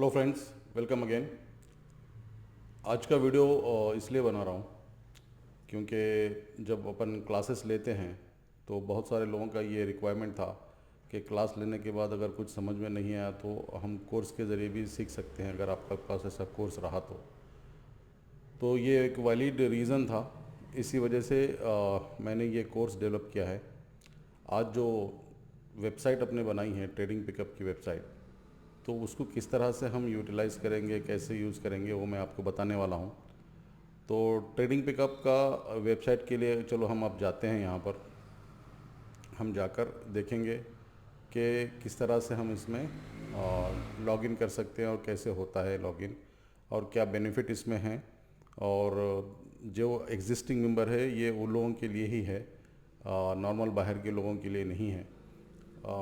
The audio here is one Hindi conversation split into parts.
Hello friends, welcome again. आज का वीडियो इसलिए बना रहा हूँ क्योंकि जब अपन क्लासेस लेते हैं तो बहुत सारे लोगों का ये रिक्वायरमेंट था कि क्लास लेने के बाद अगर कुछ समझ में नहीं आया तो हम कोर्स के ज़रिए भी सीख सकते हैं, अगर आपका पास ऐसा कोर्स रहा तो ये एक वैलिड रीज़न था। इसी वजह से मैंने ये कोर्स डेवलप किया है। आज जो वेबसाइट अपने बनाई है, ट्रेडिंग पिकअप की वेबसाइट, तो उसको किस तरह से हम यूटिलाइज़ करेंगे, कैसे यूज़ करेंगे, वो मैं आपको बताने वाला हूँ। तो ट्रेडिंग पिकअप का वेबसाइट के लिए चलो हम अब जाते हैं। यहाँ पर हम जाकर देखेंगे कि किस तरह से हम इसमें लॉगिन कर सकते हैं और कैसे होता है लॉगिन, और क्या बेनिफिट इसमें हैं। और जो एग्जिस्टिंग मेंबर है ये उन लोगों के लिए ही है, नॉर्मल बाहर के लोगों के लिए नहीं है।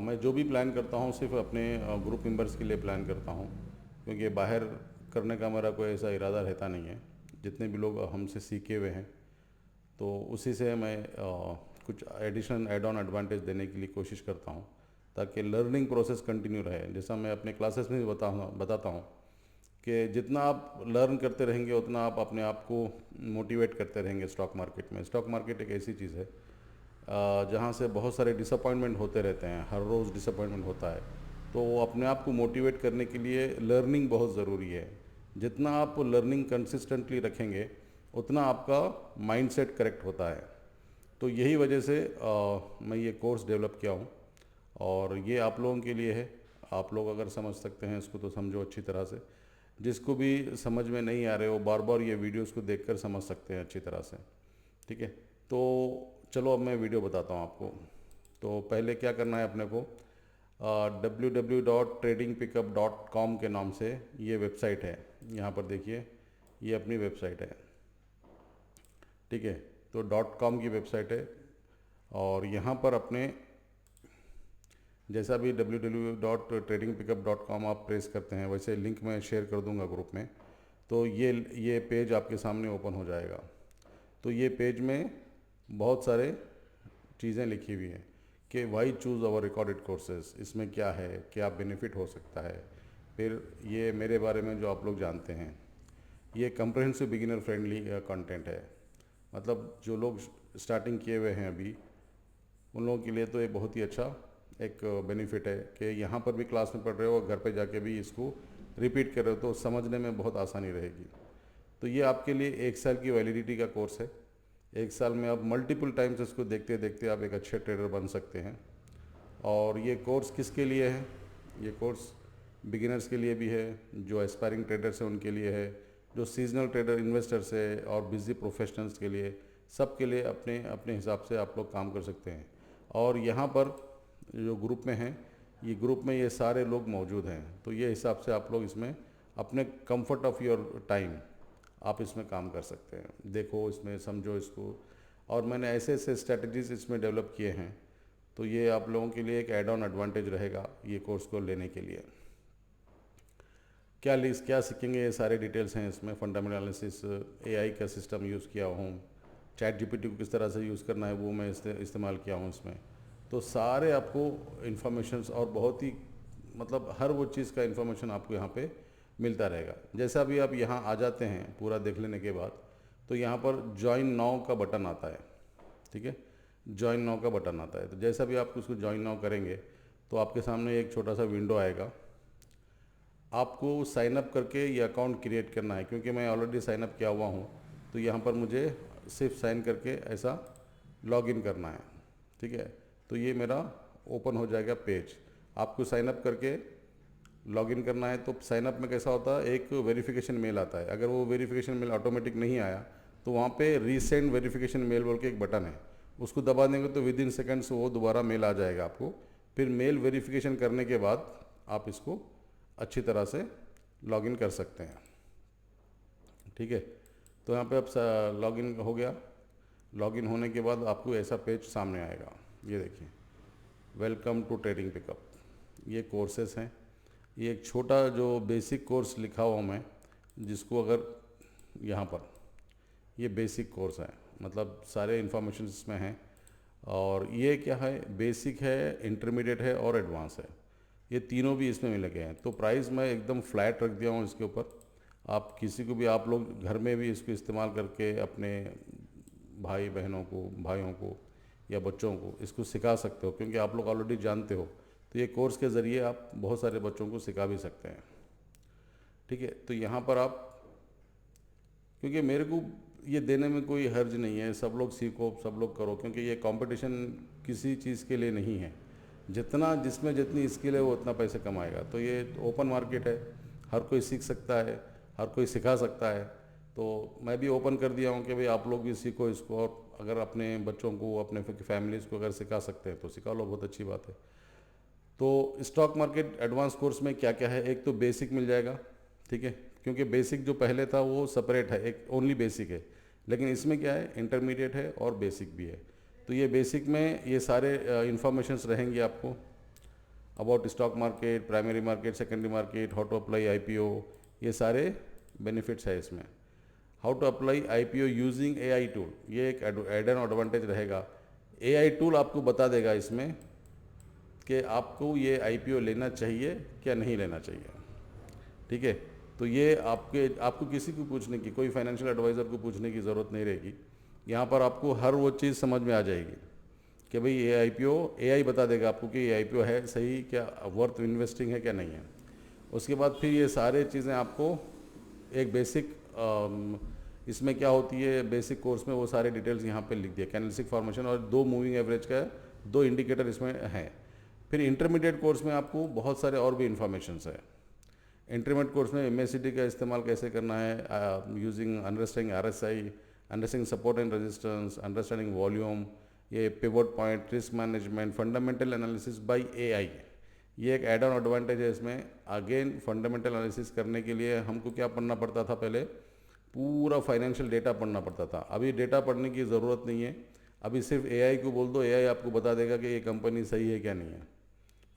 मैं जो भी प्लान करता हूँ सिर्फ अपने ग्रुप मेंबर्स के लिए प्लान करता हूँ, क्योंकि बाहर करने का मेरा कोई ऐसा इरादा रहता नहीं है। जितने भी लोग हमसे सीखे हुए हैं तो उसी से मैं कुछ एडिशन एड ऑन एडवांटेज देने के लिए कोशिश करता हूँ, ताकि लर्निंग प्रोसेस कंटिन्यू रहे। जैसा मैं अपने क्लासेस में भी बताता हूँ कि जितना आप लर्न करते रहेंगे उतना आप अपने आप को मोटिवेट करते रहेंगे। स्टॉक मार्केट में, स्टॉक मार्केट एक ऐसी चीज़ है जहाँ से बहुत सारे डिसअपॉइंटमेंट होते रहते हैं, हर रोज़ डिसअपॉइंटमेंट होता है। तो अपने आप को मोटिवेट करने के लिए लर्निंग बहुत ज़रूरी है। जितना आप लर्निंग कंसिस्टेंटली रखेंगे उतना आपका माइंडसेट करेक्ट होता है। तो यही वजह से मैं ये कोर्स डेवलप किया हूँ और ये आप लोगों के लिए है। आप लोग अगर समझ सकते हैं इसको तो समझो अच्छी तरह से। जिसको भी समझ में नहीं आ रहे हो बार बार ये वीडियोस को देखकर समझ सकते हैं अच्छी तरह से। ठीक है, तो चलो अब मैं वीडियो बताता हूँ आपको। तो पहले क्या करना है अपने को, www.tradingpickup.com के नाम से ये वेबसाइट है। यहाँ पर देखिए, ये अपनी वेबसाइट है। ठीक है, तो .com की वेबसाइट है। और यहाँ पर अपने जैसा भी www.tradingpickup.com आप प्रेस करते हैं, वैसे लिंक मैं शेयर कर दूंगा ग्रुप में। तो ये पेज आपके सामने ओपन हो जाएगा। तो ये पेज में बहुत सारे चीज़ें लिखी हुई हैं कि वाई चूज़ अवर रिकॉर्डेड कोर्सेज, इसमें क्या है, क्या बेनिफिट हो सकता है। फिर ये मेरे बारे में जो आप लोग जानते हैं, ये कंप्रहेंसिव बिगिनर फ्रेंडली कंटेंट है। मतलब जो लोग स्टार्टिंग किए हुए हैं अभी, उन लोगों के लिए तो ये बहुत ही अच्छा एक बेनिफिट है कि यहाँ पर भी क्लास में पढ़ रहे हो और घर पे जाके भी इसको रिपीट कर रहे हो तो समझने में बहुत आसानी रहेगी। तो ये आपके लिए 1 साल की वैलिडिटी का कोर्स है। 1 साल में आप मल्टीपल टाइम्स इसको देखते देखते आप एक अच्छे ट्रेडर बन सकते हैं। और ये कोर्स किसके लिए है? ये कोर्स बिगिनर्स के लिए भी है, जो एस्पायरिंग ट्रेडर्स हैं उनके लिए है, जो सीजनल ट्रेडर इन्वेस्टर्स है, और बिजी प्रोफेशनल्स के लिए, सब के लिए अपने अपने हिसाब से आप लोग काम कर सकते हैं। और यहाँ पर जो ग्रुप में हैं, ये ग्रुप में ये सारे लोग मौजूद हैं। तो ये हिसाब से आप लोग इसमें अपने कंफर्ट ऑफ योर टाइम आप इसमें काम कर सकते हैं। देखो इसमें, समझो इसको। और मैंने ऐसे ऐसे स्ट्रेटजीज इसमें डेवलप किए हैं, तो ये आप लोगों के लिए एक एड ऑन एडवांटेज रहेगा ये कोर्स को लेने के लिए। क्या सीखेंगे, ये सारे डिटेल्स हैं इसमें। फंडामेंटल एनालिसिस, एआई का सिस्टम यूज़ किया हूँ, चैट जीपीटी को किस तरह से यूज़ करना है वो मैं इस्तेमाल किया हूँ इसमें। तो सारे आपको इन्फॉर्मेशंस, और बहुत ही मतलब हर वो चीज़ का इन्फॉर्मेशन आपको यहाँ पे मिलता रहेगा। जैसा भी आप यहाँ आ जाते हैं पूरा देख लेने के बाद, तो यहाँ पर ज्वाइन नाउ का बटन आता है। ठीक है, ज्वाइन नाउ का बटन आता है। तो जैसा भी आप उसको ज्वाइन नाउ करेंगे तो आपके सामने एक छोटा सा विंडो आएगा। आपको साइन अप करके ये अकाउंट क्रिएट करना है, क्योंकि मैं ऑलरेडी साइन अप किया हुआ हूँ। तो यहाँ पर मुझे सिर्फ साइन करके ऐसा लॉगिन करना है। ठीक है, तो ये मेरा ओपन हो जाएगा पेज। आपको साइन अप करके लॉगिन करना है। तो साइन अप में कैसा होता है, एक वेरिफिकेशन मेल आता है। अगर वो वेरिफिकेशन मेल ऑटोमेटिक नहीं आया तो वहाँ पे रीसेंड वेरिफिकेशन मेल बोल के एक बटन है, उसको दबा देंगे तो विद इन सेकेंड्स वो दोबारा मेल आ जाएगा आपको। फिर मेल वेरिफिकेशन करने के बाद आप इसको अच्छी तरह से लॉगिन कर सकते हैं। ठीक है, तो यहाँ पे अब लॉगिन हो गया। लॉगिन होने के बाद आपको ऐसा पेज सामने आएगा। ये देखिए, वेलकम टू ट्रेडिंग पिकअप, ये कोर्सेस हैं। ये एक छोटा जो बेसिक कोर्स लिखा हुआ मैं, जिसको अगर यहाँ पर, ये बेसिक कोर्स है, मतलब सारे इन्फॉर्मेशन इसमें हैं। और ये क्या है, बेसिक है, इंटरमीडिएट है और एडवांस है। ये तीनों भी इसमें मिल गए हैं। तो प्राइस मैं एकदम फ्लैट रख दिया हूँ इसके ऊपर। आप किसी को भी, आप लोग घर में भी इसको इस्तेमाल करके अपने भाई बहनों को, भाइयों को या बच्चों को इसको सिखा सकते हो, क्योंकि आप लोग ऑलरेडी जानते हो। तो ये कोर्स के ज़रिए आप बहुत सारे बच्चों को सिखा भी सकते हैं। ठीक है, तो यहाँ पर आप, क्योंकि मेरे को ये देने में कोई हर्ज नहीं है, सब लोग सीखो, सब लोग करो, क्योंकि ये कंपटीशन किसी चीज़ के लिए नहीं है। जितना जिसमें जितनी स्किल है वो उतना पैसे कमाएगा। तो ये ओपन मार्केट है, हर कोई सीख सकता है, हर कोई सिखा सकता है। तो मैं भी ओपन कर दिया हूँ कि भाई आप लोग भी सीखो इसको, और अगर अपने बच्चों को, अपने फैमिलीज़ को अगर सिखा सकते हैं तो सिखा लो, बहुत अच्छी बात है। तो स्टॉक मार्केट एडवांस कोर्स में क्या क्या है, एक तो बेसिक मिल जाएगा, ठीक है, क्योंकि बेसिक जो पहले था वो सेपरेट है, एक ओनली बेसिक है, लेकिन इसमें क्या है, इंटरमीडिएट है और बेसिक भी है। तो ये बेसिक में ये सारे इंफॉर्मेशंस रहेंगी आपको about stock market, primary market, secondary market, how to apply IPO, ये सारे बेनिफिट्स है इसमें। How to apply IPO using AI tool, ये एक एड एन एडवांटेज रहेगा। एआई टूल आपको बता देगा इसमें कि आपको ये आईपीओ लेना चाहिए क्या नहीं लेना चाहिए। ठीक है, तो ये आपको किसी को पूछने की, कोई फाइनेंशियल एडवाइज़र को पूछने की ज़रूरत नहीं रहेगी। यहाँ पर आपको हर वो चीज़ समझ में आ जाएगी कि भाई ये आईपीओ, एआई बता देगा आपको कि ये आईपीओ है सही, क्या वर्थ इन्वेस्टिंग है क्या नहीं है। उसके बाद फिर ये सारे चीज़ें आपको एक बेसिक, इसमें क्या होती है बेसिक कोर्स में, वो सारे डिटेल्स यहाँ पे लिख दिए, कैंडलस्टिक फॉर्मेशन और 2 मूविंग एवरेज का 2 इंडिकेटर इसमें हैं। फिर इंटरमीडिएट कोर्स में आपको बहुत सारे और भी इंफॉर्मेशंस है। इंटरमीडिएट कोर्स में MACD का इस्तेमाल कैसे करना है, using understanding RSI, understanding support and resistance, understanding volume, ये pivot point, risk management, fundamental analysis by AI, ये एक एड ऑन एडवांटेज है इसमें। अगेन फंडामेंटल एनालिसिस करने के लिए हमको क्या पढ़ना पड़ता था, पहले पूरा फाइनेंशियल डेटा पढ़ना पड़ता था। अभी डेटा पढ़ने की ज़रूरत नहीं है, अभी सिर्फ AI को बोल दो, AI आपको बता देगा कि ये कंपनी सही है क्या नहीं है,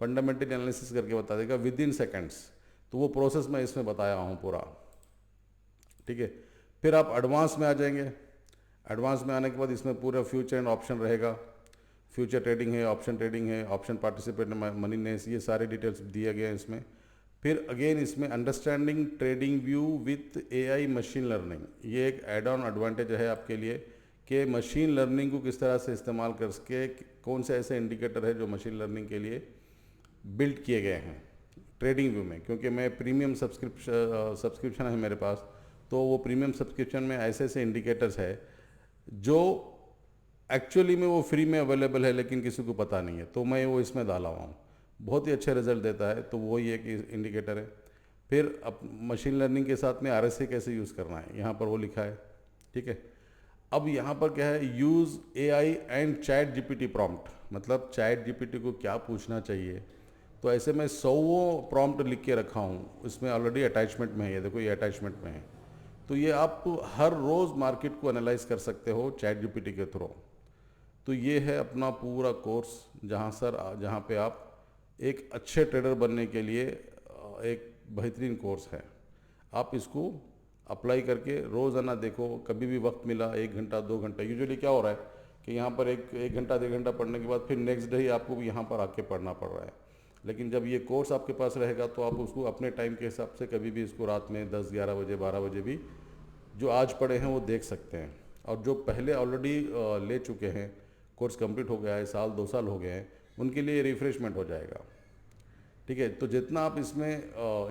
फंडामेंटल एनालिसिस करके बता देगा विद इन सेकेंड्स। तो वो प्रोसेस मैं इसमें बताया हूँ पूरा। ठीक है, फिर आप एडवांस में आ जाएंगे। एडवांस में आने के बाद इसमें पूरा फ्यूचर एंड ऑप्शन रहेगा, फ्यूचर ट्रेडिंग है, ऑप्शन ट्रेडिंग है, ऑप्शन पार्टिसिपेट, मनी नेस, ये सारे डिटेल्स दिए गए हैं इसमें। फिर अगेन इसमें understanding trading view with AI machine learning, ये एक एड ऑन एडवांटेज है आपके लिए कि मशीन लर्निंग को किस तरह से इस्तेमाल करके, कौन से ऐसे इंडिकेटर है जो मशीन लर्निंग के लिए बिल्ड किए गए हैं ट्रेडिंग व्यू में। क्योंकि मैं प्रीमियम सब्सक्रिप्शन है मेरे पास, तो वो प्रीमियम सब्सक्रिप्शन में ऐसे ऐसे इंडिकेटर्स है जो एक्चुअली में वो फ्री में अवेलेबल है लेकिन किसी को पता नहीं है, तो मैं वो इसमें डाला हुआ हूँ, बहुत ही अच्छे रिजल्ट देता है। तो वही एक इंडिकेटर है। फिर अब मशीन लर्निंग के साथ में RSI कैसे यूज़ करना है, यहाँ पर वो लिखा है। ठीक है, अब यहाँ पर क्या है, use AI and chat GPT prompt, मतलब चैट GPT को क्या पूछना चाहिए। तो ऐसे मैं 100 प्रॉम्प्ट लिख के रखा हूँ, इसमें ऑलरेडी अटैचमेंट में है, ये देखो ये अटैचमेंट में है। तो ये आप हर रोज़ मार्केट को एनालाइज कर सकते हो चैट GPT के थ्रू। तो ये है अपना पूरा कोर्स, जहाँ पे आप एक अच्छे ट्रेडर बनने के लिए एक बेहतरीन कोर्स है। आप इसको अप्लाई करके रोज़ाना देखो, कभी भी वक्त मिला 1 घंटा 2 घंटा। यूजुअली क्या हो रहा है कि यहाँ पर एक घंटा 1.5 घंटा पढ़ने के बाद फिर नेक्स्ट डे ही आपको यहाँ पर आके पढ़ना पड़ रहा है। लेकिन जब ये कोर्स आपके पास रहेगा तो आप उसको अपने टाइम के हिसाब से कभी भी इसको रात में 10, 11 बजे, 12 बजे भी जो आज पढ़े हैं वो देख सकते हैं। और जो पहले ऑलरेडी ले चुके हैं, कोर्स कंप्लीट हो गया है, 1-2 साल हो गए हैं, उनके लिए रिफ्रेशमेंट हो जाएगा। ठीक है, तो जितना आप इसमें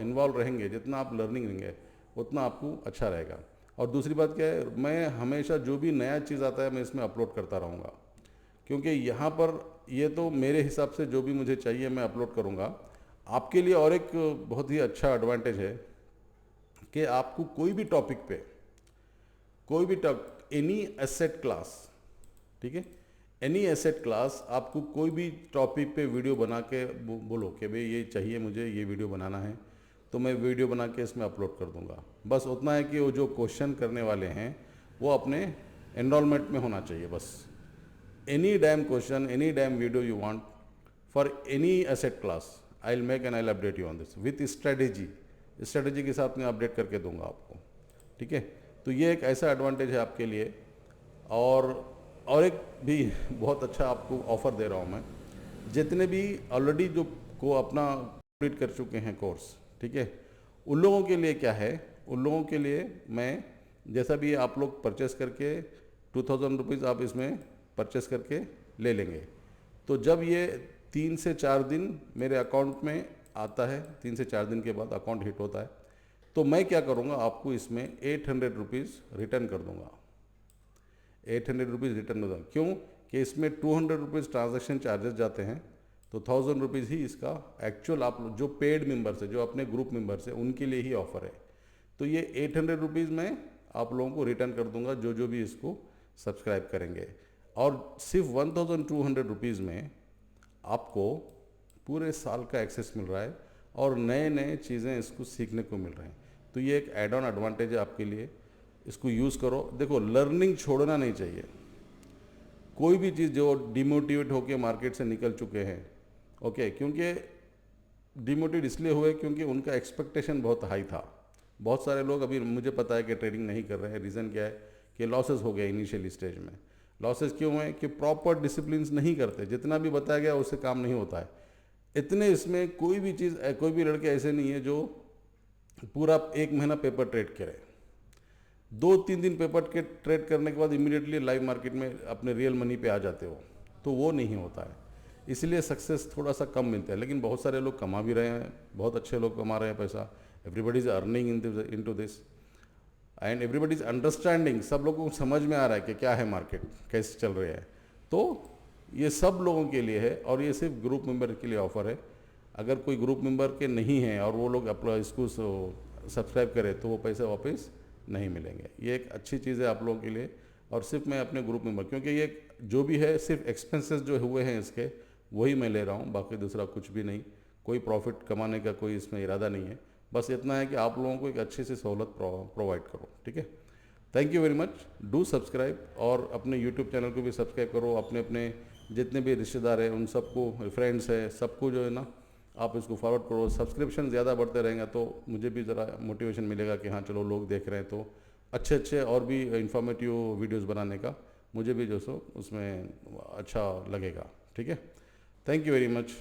इन्वॉल्व रहेंगे, जितना आप लर्निंग लेंगे, उतना आपको अच्छा रहेगा। और दूसरी बात क्या है, मैं हमेशा जो भी नया चीज़ आता है मैं इसमें अपलोड करता रहूँगा, क्योंकि यहाँ पर ये तो मेरे हिसाब से जो भी मुझे चाहिए मैं अपलोड करूँगा। आपके लिए और एक बहुत ही अच्छा एडवांटेज है कि आपको कोई भी टॉपिक पे, कोई भी एनी एसेट क्लास, ठीक है, एनी एसेट क्लास, आपको कोई भी टॉपिक पे वीडियो बना के बोलो कि भाई ये चाहिए मुझे, ये वीडियो बनाना है, तो मैं वीडियो बना के इसमें अपलोड कर दूंगा। बस उतना है कि वो जो क्वेश्चन करने वाले हैं वो अपने एनरोलमेंट में होना चाहिए बस। Any damn question, any damn video you want for any asset class, I will make and I will update you on this with strategy के साथ में अपडेट करके दूंगा आपको। ठीक है, तो ये एक ऐसा एडवांटेज है आपके लिए। और एक भी बहुत अच्छा आपको ऑफ़र दे रहा हूँ मैं, जितने भी ऑलरेडी जो को अपना कंप्लीट कर चुके हैं कोर्स, ठीक है। उन लोगों के लिए क्या है, उन लोगों के लिए मैं जैसा भी आप लोग परचेस करके 2000 रुपीज़ आप इसमें परचेस करके ले लेंगे, तो जब ये 3 से 4 दिन मेरे अकाउंट में आता है, 3 से 4 दिन के बाद अकाउंट हिट होता है, तो मैं क्या करूँगा, आपको इसमें 800 रुपीज़ रिटर्न कर दूँगा। 800 रुपीज़ रिटर्न कर दूँगा, क्यों कि इसमें 200 रुपीज़ ट्रांजैक्शन चार्जेस जाते हैं, तो 1000 रुपीज़ ही इसका एक्चुअल आप जो पेड मेंबर्स है, जो अपने ग्रुप मेंबर्स है, उनके लिए ही ऑफ़र है। तो ये 800 रुपीज़ मैं आप लोगों को रिटर्न कर दूंगा जो भी इसको सब्सक्राइब करेंगे, और सिर्फ 1200 रुपीज़ में आपको पूरे साल का एक्सेस मिल रहा है और नए नए चीज़ें इसको सीखने को मिल रहे हैं। तो ये एक एड ऑन एडवांटेज है आपके लिए, इसको यूज़ करो। देखो, लर्निंग छोड़ना नहीं चाहिए। कोई भी चीज़ जो डिमोटिवेट होकर मार्केट से निकल चुके हैं, ओके, क्योंकि डिमोटिवेट इसलिए हुए क्योंकि उनका एक्सपेक्टेशन बहुत हाई था। बहुत सारे लोग अभी मुझे पता है कि ट्रेडिंग नहीं कर रहे हैं। रीज़न क्या है कि लॉसेस हो गए इनिशियल स्टेज में। लॉसेस क्यों हुए कि प्रॉपर डिसिप्लिन नहीं करते, जितना भी बताया गया उससे काम नहीं होता है। इतने इसमें कोई भी चीज़, कोई भी लड़के ऐसे नहीं है जो पूरा 1 महीना पेपर ट्रेड करे। 2-3 दिन पेपर के ट्रेड करने के बाद इमीडिएटली लाइव मार्केट में अपने रियल मनी पे आ जाते हो, तो वो नहीं होता है। इसलिए सक्सेस थोड़ा सा कम मिलता है, लेकिन बहुत सारे लोग कमा भी रहे हैं, बहुत अच्छे लोग कमा रहे हैं पैसा। Everybody is earning into this and everybody is understanding. सब लोगों को समझ में आ रहा है कि क्या है मार्केट, कैसे चल रही है। तो ये सब लोगों के लिए है और ये सिर्फ ग्रुप मेंबर के लिए ऑफर है। अगर कोई ग्रुप मेंबर के नहीं है और वो लोग अपना इसको सब्सक्राइब करें तो वो पैसे वापस नहीं मिलेंगे। ये एक अच्छी चीज़ है आप लोगों के लिए, और सिर्फ मैं अपने ग्रुप मेंबर, क्योंकि ये जो भी है सिर्फ एक्सपेंसेस जो हुए हैं इसके वही मैं ले रहा हूँ, बाकी दूसरा कुछ भी नहीं। कोई प्रॉफिट कमाने का कोई इसमें इरादा नहीं है। बस इतना है कि आप लोगों को एक अच्छी सी सहूलत प्रोवाइड करो, ठीक है। Thank you very much. Do subscribe, और अपने यूट्यूब चैनल को भी सब्सक्राइब करो। अपने अपने जितने भी रिश्तेदार हैं उन सबको, फ्रेंड्स हैं, सबको जो है ना, आप इसको फॉरवर्ड करो। सब्सक्रिप्शन ज़्यादा बढ़ते रहेंगे तो मुझे भी ज़रा मोटिवेशन मिलेगा कि हाँ चलो लोग देख रहे हैं, तो अच्छे अच्छे और भी इंफॉर्मेटिव वीडियोस बनाने का मुझे भी जो सो उसमें अच्छा लगेगा, ठीक है। Thank you very much.